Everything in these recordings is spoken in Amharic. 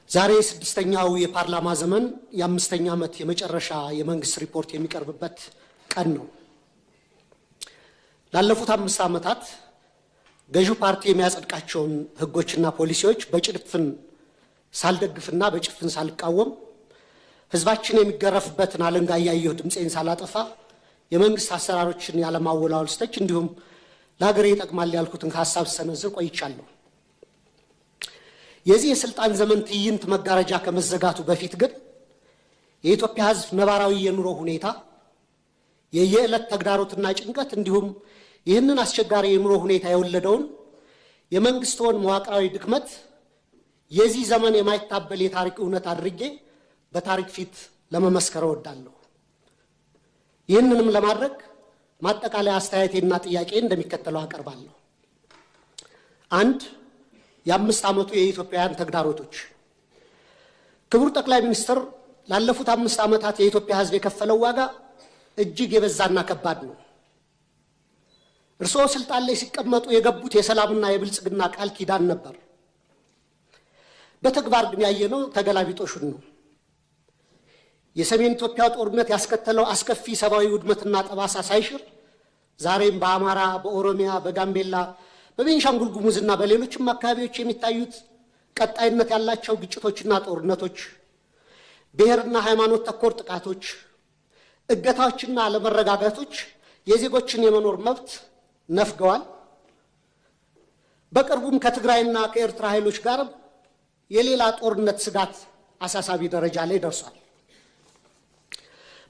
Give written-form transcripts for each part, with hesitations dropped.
ዛሬ ስድስተኛው የፓርላማ ዘመን የአምስተኛ ዓመት የመጨረሻ የመንግስት ሪፖርት የሚቀርብበት ቀን ነው። ላለፉት 5 ዓመታት ገዢው ፓርቲ የሚያጸድቃቸውን ህጎችና ፖሊሲዎች በጭፍን ሳልደግፍና በጭፍን ሳልቃወም ህዝባችን የሚገረፍበትን አለንጋ ያየሁ ድምጼን ሳላጠፋ የመንግስት አሰራሮችን ያለማወላወል ስተች እንዲሁም ለሀገሬ ይጠቅማል ያልኩትን ሐሳብ ሰነዝር ቆይቻለሁ። የዚህ የስልጣን ዘመን ትዕይንት መጋረጃ ከመዘጋቱ በፊት ግን የኢትዮጵያ ህዝብ ነባራዊ የኑሮ ሁኔታ የየዕለት ተግዳሮትና ጭንቀት እንዲሁም ይህንን አስቸጋሪ የኑሮ ሁኔታ የወለደውን የመንግስቱን መዋቅራዊ ድክመት የዚህ ዘመን የማይታበል የታሪክ እውነት አድርጌ በታሪክ ፊት ለመመስከር እወዳለሁ። ይህንንም ለማድረግ ማጠቃለያ አስተያየቴና ጥያቄ እንደሚከተለው አቀርባለሁ። 1. የ5 ዓመቱ የኢትዮጵያውያን ተግዳሮቶች። ክቡር ጠቅላይ ሚኒስትር ላለፉት 5 ዓመታት የኢትዮጵያ ህዝብ የከፈለው ዋጋ እጅግ የበዛና ከባድ ነው። እርስዎ ስልጣን ላይ ሲቀመጡ የገቡት የሰላምና የብልጽግና ቃል ኪዳን ነበር። በተግባር ግን ያየነው ተገላቢጦሹን ነው። የሰሜን ኢትዮጵያ ጦርነት ያስከተለው አስከፊ ሰብአዊ ውድመትና ጠባሳ ሳይሽር ዛሬም በአማራ፣ በኦሮሚያ፣ በጋምቤላ፣ በቤንሻንጉል ጉሙዝና በሌሎችም አካባቢዎች የሚታዩት ቀጣይነት ያላቸው ግጭቶችና ጦርነቶች፣ ብሔርና ሃይማኖት ተኮር ጥቃቶች፣ እገታዎችና አለመረጋጋቶች የዜጎችን የመኖር መብት ነፍገዋል። በቅርቡም ከትግራይና ከኤርትራ ኃይሎች ጋር የሌላ ጦርነት ስጋት አሳሳቢ ደረጃ ላይ ደርሷል።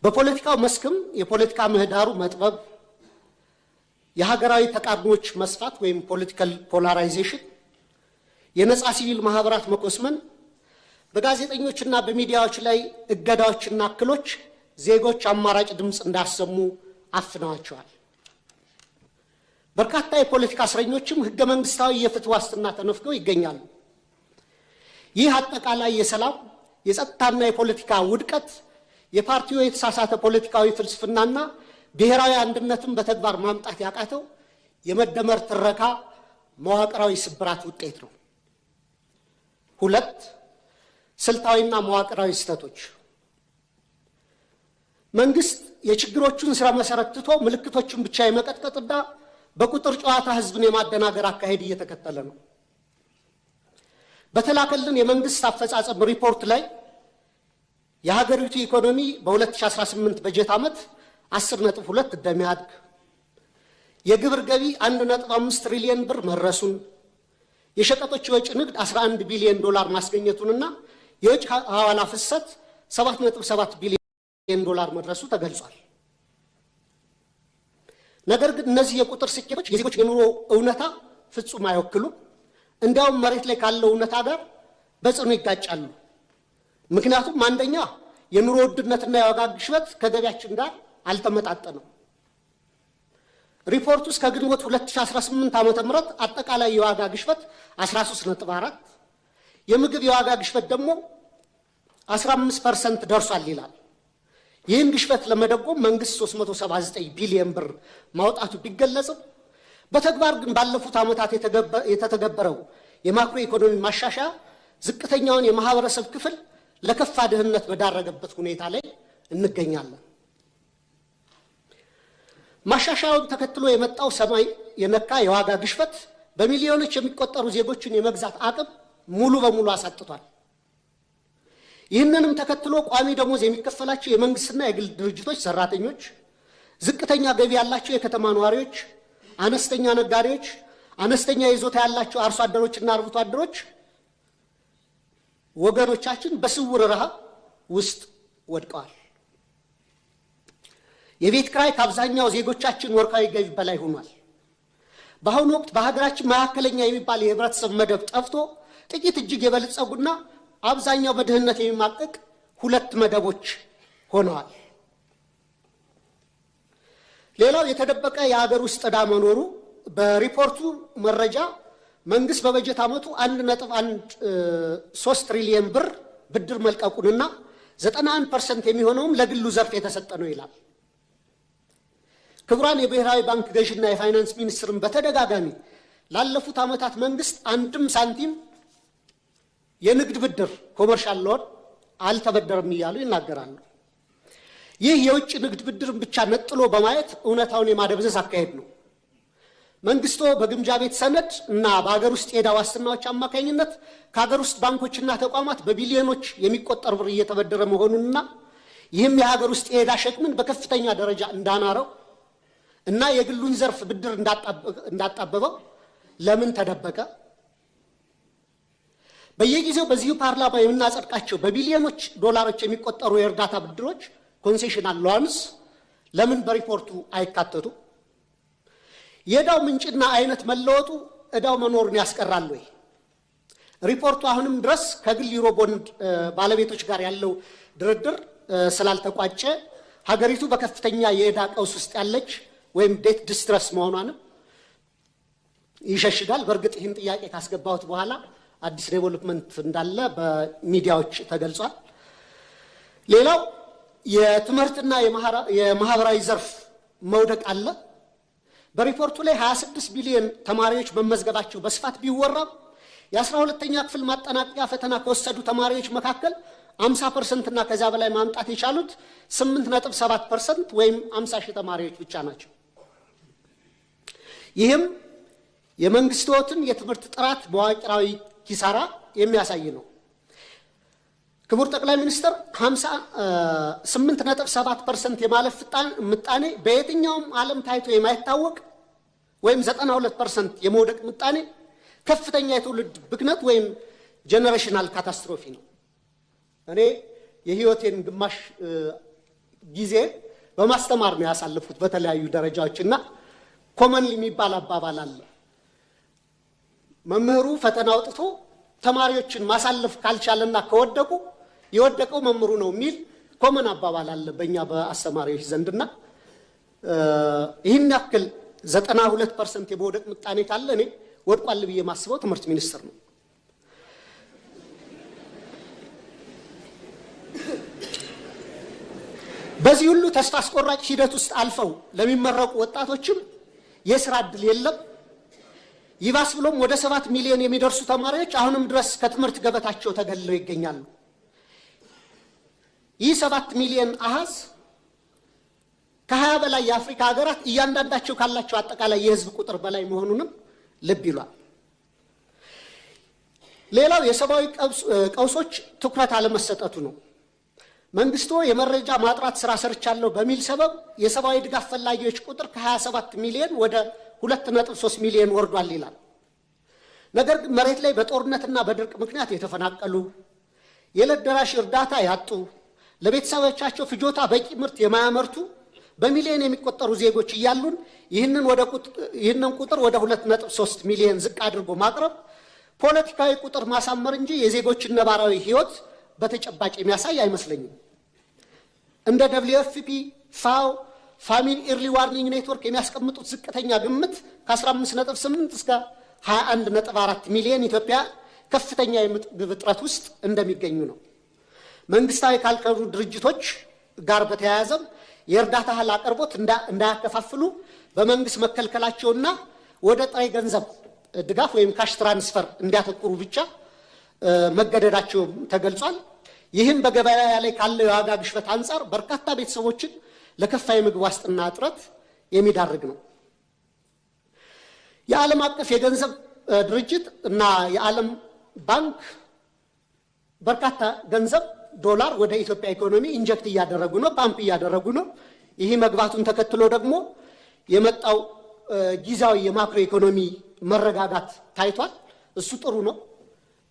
በፖለቲካው መስክም የፖለቲካ ምህዳሩ መጥበብ፣ የሀገራዊ ተቃርኖች መስፋት ወይም ፖለቲካል ፖላራይዜሽን፣ የነጻ ሲቪል ማህበራት መኮስመን፣ በጋዜጠኞችና በሚዲያዎች ላይ እገዳዎችና እክሎች ዜጎች አማራጭ ድምፅ እንዳሰሙ አፍነዋቸዋል። በርካታ የፖለቲካ እስረኞችም ህገ መንግስታዊ የፍትህ ዋስትና ተነፍገው ይገኛሉ። ይህ አጠቃላይ የሰላም የጸጥታና የፖለቲካ ውድቀት የፓርቲው የተሳሳተ ፖለቲካዊ ፍልስፍናና ብሔራዊ አንድነትን በተግባር ማምጣት ያቃተው የመደመር ትረካ መዋቅራዊ ስብራት ውጤት ነው። 2. ስልታዊና መዋቅራዊ ስህተቶች። መንግስት የችግሮቹን ስራ መሰረት ትቶ ምልክቶችን ብቻ የመቀጥቀጥና በቁጥር ጨዋታ ህዝብን የማደናገር አካሄድ እየተከተለ ነው። በተላከልን የመንግስት አፈጻጸም ሪፖርት ላይ የሀገሪቱ ኢኮኖሚ በ2018 በጀት ዓመት 10.2 እንደሚያድግ፣ የግብር ገቢ 1.5 ትሪሊዮን ብር መድረሱን፣ የሸቀጦች የወጪ ንግድ 11 ቢሊዮን ዶላር ማስገኘቱንና የውጭ ሐዋላ ፍሰት 7.7 ቢሊዮን ዶላር መድረሱ ተገልጿል። ነገር ግን እነዚህ የቁጥር ስኬቶች የዜጎች የኑሮ እውነታ ፍጹም አይወክሉም። እንዲያውም መሬት ላይ ካለው እውነታ ጋር በጽኑ ይጋጫሉ። ምክንያቱም አንደኛ የኑሮ ውድነትና የዋጋ ግሽበት ከገቢያችን ጋር አልተመጣጠነም። ሪፖርቱ እስከ ግንቦት 2018 ዓ.ም አጠቃላይ የዋጋ ግሽበት 13.4፣ የምግብ የዋጋ ግሽበት ደግሞ 15% ደርሷል ይላል። ይህን ግሽበት ለመደጎም መንግስት 379 ቢሊዮን ብር ማውጣቱ ቢገለጽም በተግባር ግን ባለፉት ዓመታት የተተገበረው የማክሮ ኢኮኖሚ ማሻሻያ ዝቅተኛውን የማህበረሰብ ክፍል ለከፋ ድህነት በዳረገበት ሁኔታ ላይ እንገኛለን። ማሻሻያውን ተከትሎ የመጣው ሰማይ የነካ የዋጋ ግሽበት በሚሊዮኖች የሚቆጠሩ ዜጎችን የመግዛት አቅም ሙሉ በሙሉ አሳጥቷል። ይህንንም ተከትሎ ቋሚ ደሞዝ የሚከፈላቸው የመንግስትና የግል ድርጅቶች ሰራተኞች፣ ዝቅተኛ ገቢ ያላቸው የከተማ ነዋሪዎች፣ አነስተኛ ነጋዴዎች፣ አነስተኛ ይዞታ ያላቸው አርሶ አደሮችና አርብቶ አደሮች ወገኖቻችን በስውር ረሃብ ውስጥ ወድቀዋል። የቤት ኪራይ ከአብዛኛው ዜጎቻችን ወርሃዊ ገቢ በላይ ሆኗል። በአሁኑ ወቅት በሀገራችን መካከለኛ የሚባል የህብረተሰብ መደብ ጠፍቶ ጥቂት እጅግ የበለጸጉና አብዛኛው በድህነት የሚማቀቅ 2 መደቦች ሆነዋል። ሌላው የተደበቀ የሀገር ውስጥ ዕዳ መኖሩ። በሪፖርቱ መረጃ መንግስት በበጀት ዓመቱ 1.13 ትሪሊዮን ብር ብድር መልቀቁንና 91% የሚሆነውም ለግሉ ዘርፍ የተሰጠ ነው ይላል። ክቡራን የብሔራዊ ባንክ ገዥና የፋይናንስ ሚኒስትርን በተደጋጋሚ ላለፉት ዓመታት መንግስት አንድም ሳንቲም የንግድ ብድር ኮመርሻል ሎን አልተበደረም እያሉ ይናገራሉ። ይህ የውጭ ንግድ ብድርን ብቻ ነጥሎ በማየት እውነታውን የማደብዘዝ አካሄድ ነው። መንግስቶ በግምጃ ቤት ሰነድ እና በሀገር ውስጥ የዕዳ ዋስትናዎች አማካኝነት ከሀገር ውስጥ ባንኮችና ተቋማት በቢሊዮኖች የሚቆጠር ብር እየተበደረ መሆኑንና ይህም የሀገር ውስጥ የዕዳ ሸክምን በከፍተኛ ደረጃ እንዳናረው እና የግሉን ዘርፍ ብድር እንዳጣበበው ለምን ተደበቀ? በየጊዜው በዚሁ ፓርላማ የምናጸድቃቸው በቢሊዮኖች ዶላሮች የሚቆጠሩ የእርዳታ ብድሮች ኮንሴሽናል ሎንስ ለምን በሪፖርቱ አይካተቱ? የዕዳው ምንጭና አይነት መለወጡ ዕዳው መኖሩን ያስቀራል ወይ? ሪፖርቱ አሁንም ድረስ ከግል ዩሮ ቦንድ ባለቤቶች ጋር ያለው ድርድር ስላልተቋጨ ሀገሪቱ በከፍተኛ የዕዳ ቀውስ ውስጥ ያለች ወይም ዴት ዲስትረስ መሆኗንም ይሸሽጋል። በእርግጥ ይህን ጥያቄ ካስገባሁት በኋላ አዲስ ዴቨሎፕመንት እንዳለ በሚዲያዎች ተገልጿል። ሌላው የትምህርትና የማህበራዊ ዘርፍ መውደቅ አለ። በሪፖርቱ ላይ 26 ቢሊዮን ተማሪዎች መመዝገባቸው በስፋት ቢወራም የ12ኛ ክፍል ማጠናቀቂያ ፈተና ከወሰዱ ተማሪዎች መካከል 50% እና ከዛ በላይ ማምጣት የቻሉት 8.7% ወይም 50 ሺህ ተማሪዎች ብቻ ናቸው። ይህም የመንግስትን የትምህርት ጥራት በዋቅራዊ ኪሳራ የሚያሳይ ነው። ክቡር ጠቅላይ ሚኒስትር 8.7% የማለፍ ምጣኔ በየትኛውም ዓለም ታይቶ የማይታወቅ ወይም 92% የመውደቅ ምጣኔ ከፍተኛ የትውልድ ብክነት ወይም ጀነሬሽናል ካታስትሮፊ ነው። እኔ የህይወቴን ግማሽ ጊዜ በማስተማር ነው ያሳለፉት በተለያዩ ደረጃዎችና ኮመንሊ የሚባል አባባል አለ። መምህሩ ፈተና አውጥቶ ተማሪዎችን ማሳለፍ ካልቻለና ከወደቁ የወደቀው መምህሩ ነው የሚል ኮመን አባባል አለ በእኛ በአስተማሪዎች ዘንድና ይህን ያክል 92% የመውደቅ ምጣኔ ካለ እኔ ወድቋል ብዬ ማስበው ትምህርት ሚኒስቴር ነው። በዚህ ሁሉ ተስፋ አስቆራጭ ሂደት ውስጥ አልፈው ለሚመረቁ ወጣቶችም የሥራ ዕድል የለም። ይባስ ብሎም ወደ 7 ሚሊዮን የሚደርሱ ተማሪዎች አሁንም ድረስ ከትምህርት ገበታቸው ተገልለው ይገኛሉ። ይህ 7 ሚሊዮን አሃዝ ከ20 በላይ የአፍሪካ ሀገራት እያንዳንዳቸው ካላቸው አጠቃላይ የህዝብ ቁጥር በላይ መሆኑንም ልብ ይሏል። ሌላው የሰብአዊ ቀውሶች ትኩረት አለመሰጠቱ ነው። መንግስቱ የመረጃ ማጥራት ስራ ሰርቻለሁ በሚል ሰበብ የሰብአዊ ድጋፍ ፈላጊዎች ቁጥር ከ27 ሚሊዮን ወደ 2.3 ሚሊዮን ወርዷል ይላል። ነገር ግን መሬት ላይ በጦርነትና በድርቅ ምክንያት የተፈናቀሉ የዕለት ደራሽ እርዳታ ያጡ ለቤተሰቦቻቸው ፍጆታ በቂ ምርት የማያመርቱ በሚሊዮን የሚቆጠሩ ዜጎች እያሉን ይህንን ቁጥር ወደ 2.3 ሚሊዮን ዝቅ አድርጎ ማቅረብ ፖለቲካዊ ቁጥር ማሳመር እንጂ የዜጎችን ነባራዊ ህይወት በተጨባጭ የሚያሳይ አይመስለኝም። እንደ WFP ፋኦ ፋሚሊ ኢርሊ ዋርኒንግ ኔትወርክ የሚያስቀምጡት ዝቅተኛ ግምት ከ15.8 እስከ 21.4 ሚሊዮን ኢትዮጵያ ከፍተኛ የምግብ እጥረት ውስጥ እንደሚገኙ ነው። መንግስታዊ ካልከሩ ድርጅቶች ጋር በተያያዘም የእርዳታ እህል አቅርቦት እንዳያከፋፍሉ በመንግስት መከልከላቸውና ወደ ጥሬ ገንዘብ ድጋፍ ወይም ካሽ ትራንስፈር እንዲያተኩሩ ብቻ መገደዳቸው ተገልጿል። ይህም በገበያ ላይ ካለው የዋጋ ግሽበት አንፃር በርካታ ቤተሰቦችን ለከፋ የምግብ ዋስትና እጥረት የሚዳርግ ነው። የዓለም አቀፍ የገንዘብ ድርጅት እና የዓለም ባንክ በርካታ ገንዘብ ዶላር ወደ ኢትዮጵያ ኢኮኖሚ ኢንጀክት እያደረጉ ነው፣ ፓምፕ እያደረጉ ነው። ይህ መግባቱን ተከትሎ ደግሞ የመጣው ጊዜያዊ የማክሮ ኢኮኖሚ መረጋጋት ታይቷል። እሱ ጥሩ ነው።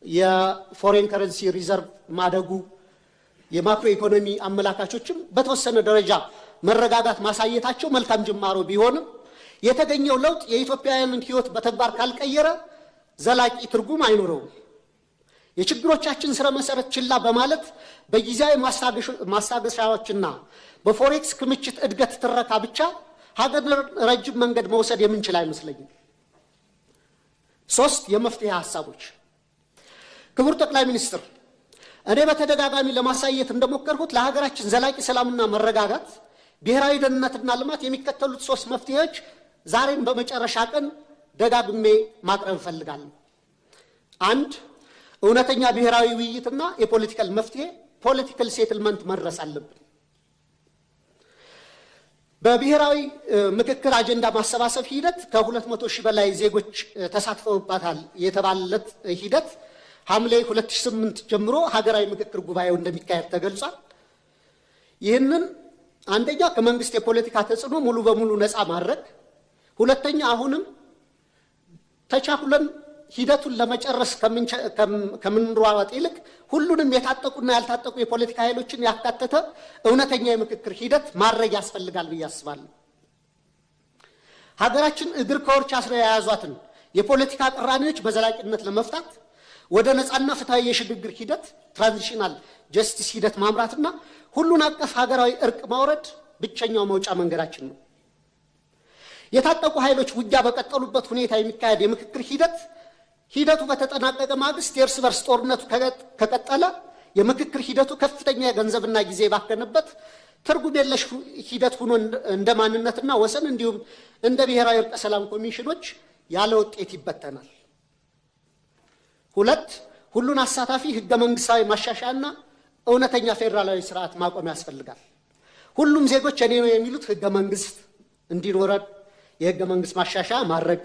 የፎሬን ከረንሲ ሪዘርቭ ማደጉ የማክሮ ኢኮኖሚ አመላካቾችም በተወሰነ ደረጃ መረጋጋት ማሳየታቸው መልካም ጅማሮ ቢሆንም የተገኘው ለውጥ የኢትዮጵያውያንን ህይወት በተግባር ካልቀየረ ዘላቂ ትርጉም አይኖረውም። የችግሮቻችን ስረ መሰረት ችላ በማለት በጊዜያዊ ማስታገሻዎችና በፎሬክስ ክምችት እድገት ትረካ ብቻ ሀገር ረጅም መንገድ መውሰድ የምንችል አይመስለኝም። 3 የመፍትሄ ሐሳቦች። ክቡር ጠቅላይ ሚኒስትር፣ እኔ በተደጋጋሚ ለማሳየት እንደሞከርኩት ለሀገራችን ዘላቂ ሰላምና መረጋጋት፣ ብሔራዊ ደህንነትና ልማት የሚከተሉት 3 መፍትሄዎች ዛሬን በመጨረሻ ቀን ደጋግሜ ማቅረብ እፈልጋለሁ። 1. እውነተኛ ብሔራዊ ውይይትና የፖለቲካል መፍትሄ ፖለቲካል ሴትልመንት መድረስ አለብን። በብሔራዊ ምክክር አጀንዳ ማሰባሰብ ሂደት ከ200 ሺህ በላይ ዜጎች ተሳትፈውባታል የተባለለት ሂደት ሐምሌ 2008 ጀምሮ ሀገራዊ ምክክር ጉባኤው እንደሚካሄድ ተገልጿል። ይህንን አንደኛ ከመንግስት የፖለቲካ ተጽዕኖ ሙሉ በሙሉ ነፃ ማድረግ፣ ሁለተኛ አሁንም ተቻኩለን ሂደቱን ለመጨረስ ከምንሯሯጥ ይልቅ ሁሉንም የታጠቁና ያልታጠቁ የፖለቲካ ኃይሎችን ያካተተ እውነተኛ የምክክር ሂደት ማድረግ ያስፈልጋል ብዬ አስባለሁ። ሀገራችን እግር ከወርች አስረው የያዟትን የፖለቲካ ቅራኔዎች በዘላቂነት ለመፍታት ወደ ነፃና ፍትሃዊ የሽግግር ሂደት ትራንዚሽናል ጀስቲስ ሂደት ማምራትና ሁሉን አቀፍ ሀገራዊ እርቅ ማውረድ ብቸኛው መውጫ መንገዳችን ነው። የታጠቁ ኃይሎች ውጊያ በቀጠሉበት ሁኔታ የሚካሄድ የምክክር ሂደቱ በተጠናቀቀ ማግስት የእርስ በርስ ጦርነቱ ከቀጠለ የምክክር ሂደቱ ከፍተኛ የገንዘብና ጊዜ ባከነበት ትርጉም የለሽ ሂደት ሆኖ እንደ ማንነትና ወሰን እንዲሁም እንደ ብሔራዊ እርቀ ሰላም ኮሚሽኖች ያለ ውጤት ይበተናል። ሁለት ሁሉን አሳታፊ ህገ መንግስታዊ ማሻሻያና እውነተኛ ፌደራላዊ ስርዓት ማቆም ያስፈልጋል። ሁሉም ዜጎች እኔ ነው የሚሉት ህገ መንግስት እንዲኖረን የህገ መንግስት ማሻሻያ ማድረግ፣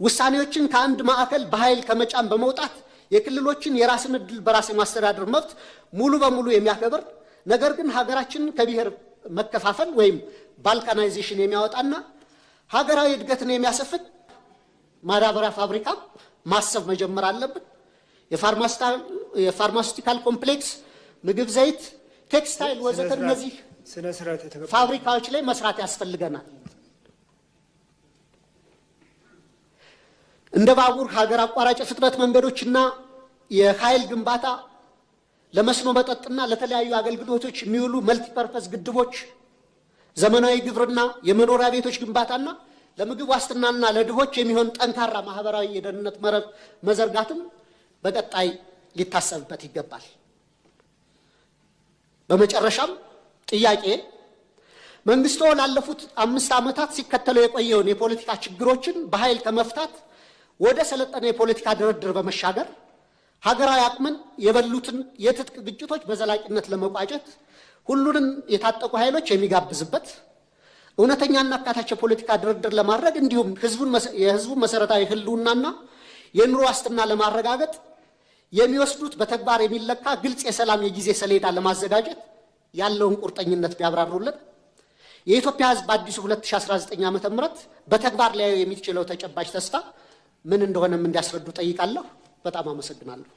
ውሳኔዎችን ከአንድ ማዕከል በኃይል ከመጫን በመውጣት የክልሎችን የራስን ዕድል በራስ የማስተዳደር መብት ሙሉ በሙሉ የሚያከብር ነገር ግን ሀገራችንን ከብሔር መከፋፈል ወይም ባልካናይዜሽን የሚያወጣና ሀገራዊ እድገትን የሚያሰፍን ማዳበሪያ ፋብሪካ ማሰብ መጀመር አለብን። የፋርማሲውቲካል ኮምፕሌክስ፣ ምግብ ዘይት፣ ቴክስታይል ወዘተ እነዚህ ፋብሪካዎች ላይ መስራት ያስፈልገናል። እንደ ባቡር፣ ሀገር አቋራጭ ፍጥነት መንገዶችና የኃይል ግንባታ፣ ለመስኖ መጠጥና ለተለያዩ አገልግሎቶች የሚውሉ መልቲፐርፐስ ግድቦች፣ ዘመናዊ ግብርና፣ የመኖሪያ ቤቶች ግንባታና ለምግብ ዋስትናና ለድሆች የሚሆን ጠንካራ ማህበራዊ የደህንነት መረብ መዘርጋትም በቀጣይ ሊታሰብበት ይገባል። በመጨረሻም ጥያቄ መንግስቱ ላለፉት 5 ዓመታት ሲከተለው የቆየውን የፖለቲካ ችግሮችን በኃይል ከመፍታት ወደ ሰለጠነ የፖለቲካ ድርድር በመሻገር ሀገራዊ አቅምን የበሉትን የትጥቅ ግጭቶች በዘላቂነት ለመቋጨት ሁሉንም የታጠቁ ኃይሎች የሚጋብዝበት እውነተኛና አካታች የፖለቲካ ድርድር ለማድረግ እንዲሁም የህዝቡን መሰረታዊ ህልውናና የኑሮ ዋስትና ለማረጋገጥ የሚወስዱት በተግባር የሚለካ ግልጽ የሰላም የጊዜ ሰሌዳ ለማዘጋጀት ያለውን ቁርጠኝነት ቢያብራሩልን። የኢትዮጵያ ህዝብ በአዲሱ 2019 ዓ.ም በተግባር ላይ የሚችለው ተጨባጭ ተስፋ ምን እንደሆነም እንዲያስረዱ ጠይቃለሁ። በጣም አመሰግናለሁ።